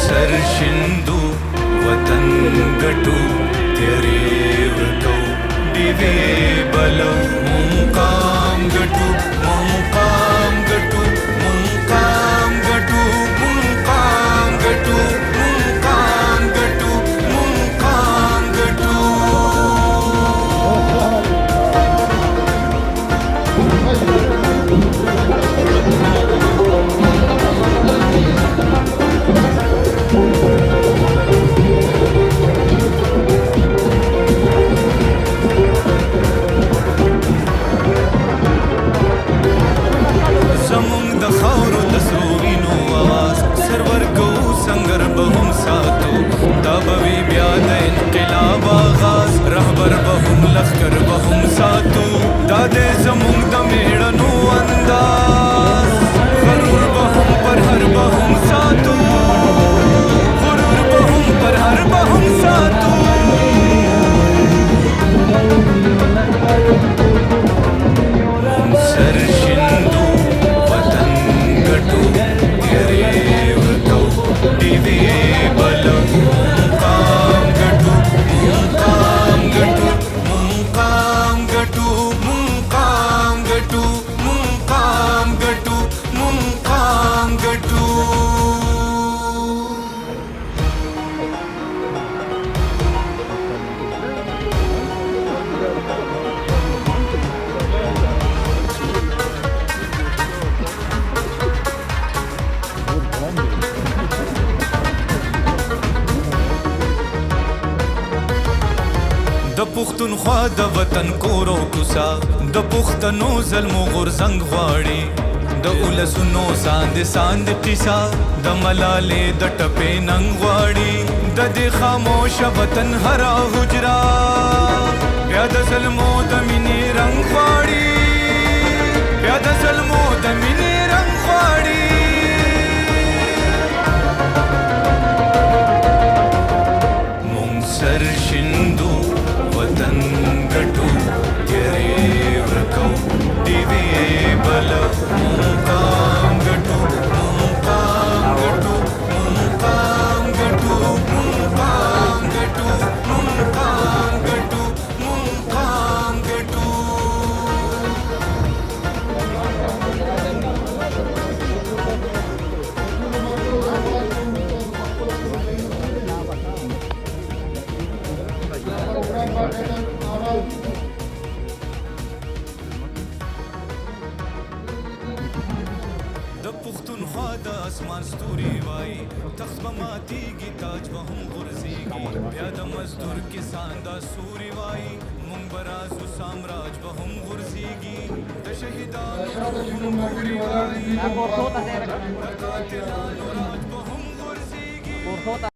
सरशिंदू वतन गटू तेरे वृतौ दिवे बलो मुंकाम गटू मुंकाम गटू मुंकाम गटू मुंकाम गटू मुंकाम गटू मुंकाम गटू लश्कर बहुम सातू दादे जमुंग दमेड़नु अंदाज गरूर बहुम पर हर बहुम सातू गुरूर बहुम पर हर बहुम सातू सरशिंदू वतन गटू तेरे वृतौ दिवे बलो मुंकाम गटू मुंकाम गटू मुंकाम गटू मुंकाम गटू मुंकाम गटू मुंकाम गटू د پښتونخوا د وطن کورو کوسا د پښتنو ظلمو غورځنګ غواړي د اولسونو ساند ساند قصا د ملالې د ټپې ننګ غواړي د دې خاموش وطن هر حجرا بیا د ظلمو د مینې رنګ غواړي بیا د ظلمو د مینې رنګ غواړي مونږ سرشندو वतन गटू तेरे वृतौ दिवे बलो मुंकाम गटू मुंकाम गटू मुंकाम गटू मुंकाम गटू मुंकाम गटू मुंकाम गटू د پښتونخوا د اسمان ستوري وای تخت به ماتیږي تاج به هم غورځېږي بیا د مزدور کسان دا سوري وای مونږ به راسو سامراج به هم غورځېږي د شهیدانو موري وای د قاتلانو راج به هم غورځېږي